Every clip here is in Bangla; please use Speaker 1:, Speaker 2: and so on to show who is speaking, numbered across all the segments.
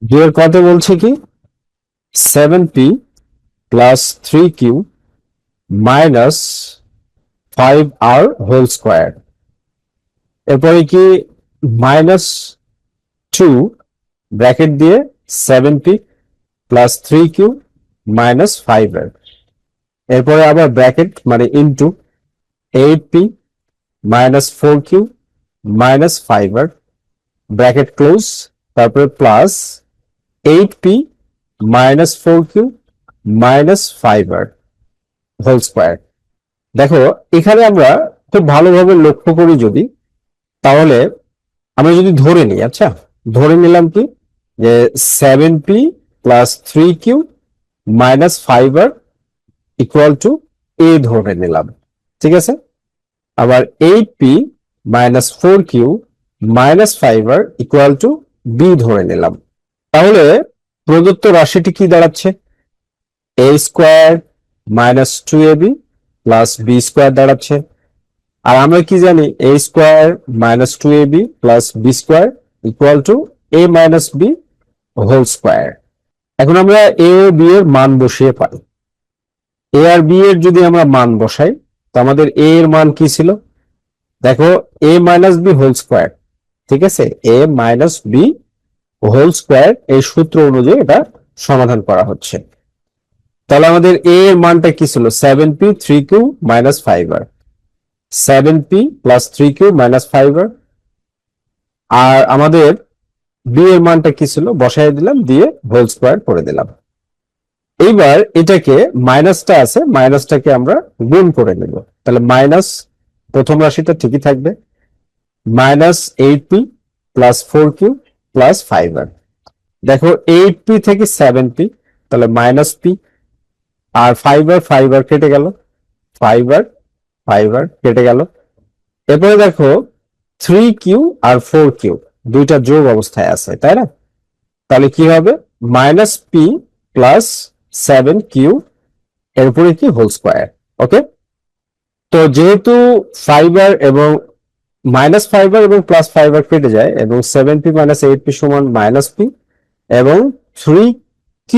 Speaker 1: দুইয়ের কতে বলছে কি 7p plus 3q minus 5r whole square, এরপরে কি -2 ব্র্যাকেট দিয়ে 7p plus 3q minus 5r, এরপরে আবার ব্র্যাকেট মানে into 8p minus 4q minus 5r, bracket close, তারপরে plus 8p minus 4q minus 5r whole square. দেখো এখানে আমরা খুব ভালোভাবে লক্ষ্য করি যদি, তাহলে আমরা যদি ধরে নিই, আচ্ছা ধরে নিলাম কি যে 7p plus 3q minus 5r equal to a ধরে নিলাম, ঠিক আছে। আবার 8p minus 4q minus 5r equal to b ধরে নিলাম। তাহলে প্রদত্ত রাশিটি কি দাঁড়াচ্ছে? a square minus 2ab plus b square দাঁড়াচ্ছে। আর আমরা কি জানি a square minus 2ab plus b square equal to a minus b whole square. এখন আমরা a ও b এর মান বসিয়ে পাই। a আর b এর যদি আমরা মান বসাই, তো আমাদের a এর মান কি ছিল? দেখো a minus b whole square, ঠিক আছে, a minus b whole square এই সূত্র অনুযায়ী এটা সমাধান করা হচ্ছে। তাহলে আমাদের a এর মানটা কি ছিল? 7p 3q minus 5r, 7p plus 3q minus 5r। আর আমাদের b এর মানটা কি ছিল? বসাই দিলাম, দিয়ে হোল স্কোয়ার করে দিলাম। এইবার এটাকে মাইনাসটা আছে, মাইনাসটাকে আমরা গুণ করে নেব। তাহলে মাইনাস প্রথম রাশিটা ঠিকই থাকবে, minus 8p plus 4q plus 5r। দেখো 8p থেকে 7p, তাহলে মাইনাস p, আর 5r কেটে গেল, 5r কেটে গেল। এরপরে দেখো 3q আর 4q দুইটা যোগ অবস্থায় আছে, তাই না? তাহলে কি হবে? মাইনাস p প্লাস 7q এরপরে কি হোল স্কোয়ার। ওকে, তো যেহেতু 5r এবং মাইনাস 5r এবং প্লাস 5r কেটে যায়, এবং 7p মাইনাস 8p সমান মাইনাস p, এবং 3q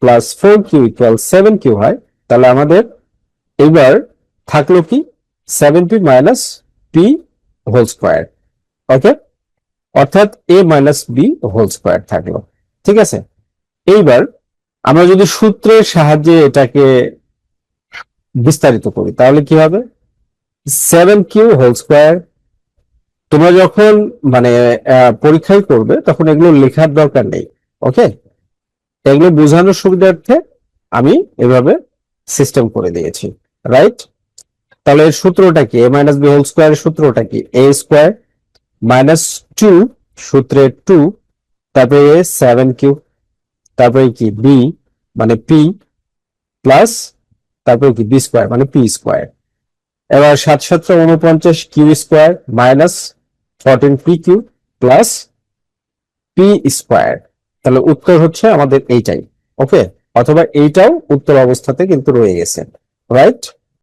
Speaker 1: plus 4q equal 7q হয়, তাহলে আমাদের এবার থাকলো কি 7p minus p whole square. Okay, অর্থাৎ a minus b whole square থাকলো, ঠিক আছে। এইবার আমরা যদি সূত্রের সাহায্যে এটাকে বিস্তারিত করি, তাহলে কি হবে? 7q whole square. তোমরা যখন মানে পরীক্ষায় করবে তখন এগুলো লেখার দরকার নেই, ওকে, এগুলো বোঝানোর সুবিধার্থে আমি এভাবে সিস্টেম করে দিয়েছি, রাইট? তাহলে এর সূত্রটা কি? a মাইনাস b হোল স্কোয়ারের সূত্রটা কি? a স্কোয়ার মাইনাস 2 সূত্রে 2, তারপরে 7q, তারপরে কি b মানে p প্লাস, তারপরে কি b স্কোয়ার মানে p স্কোয়ার। এবার 7 7 49 q square minus 14pq plus p square. তাহলে উত্তর হচ্ছে আমাদের এইটাই, ওকে, অথবা এইটাও উত্তর অবস্থাতে কিন্তু রয়ে গেছে, রাইট?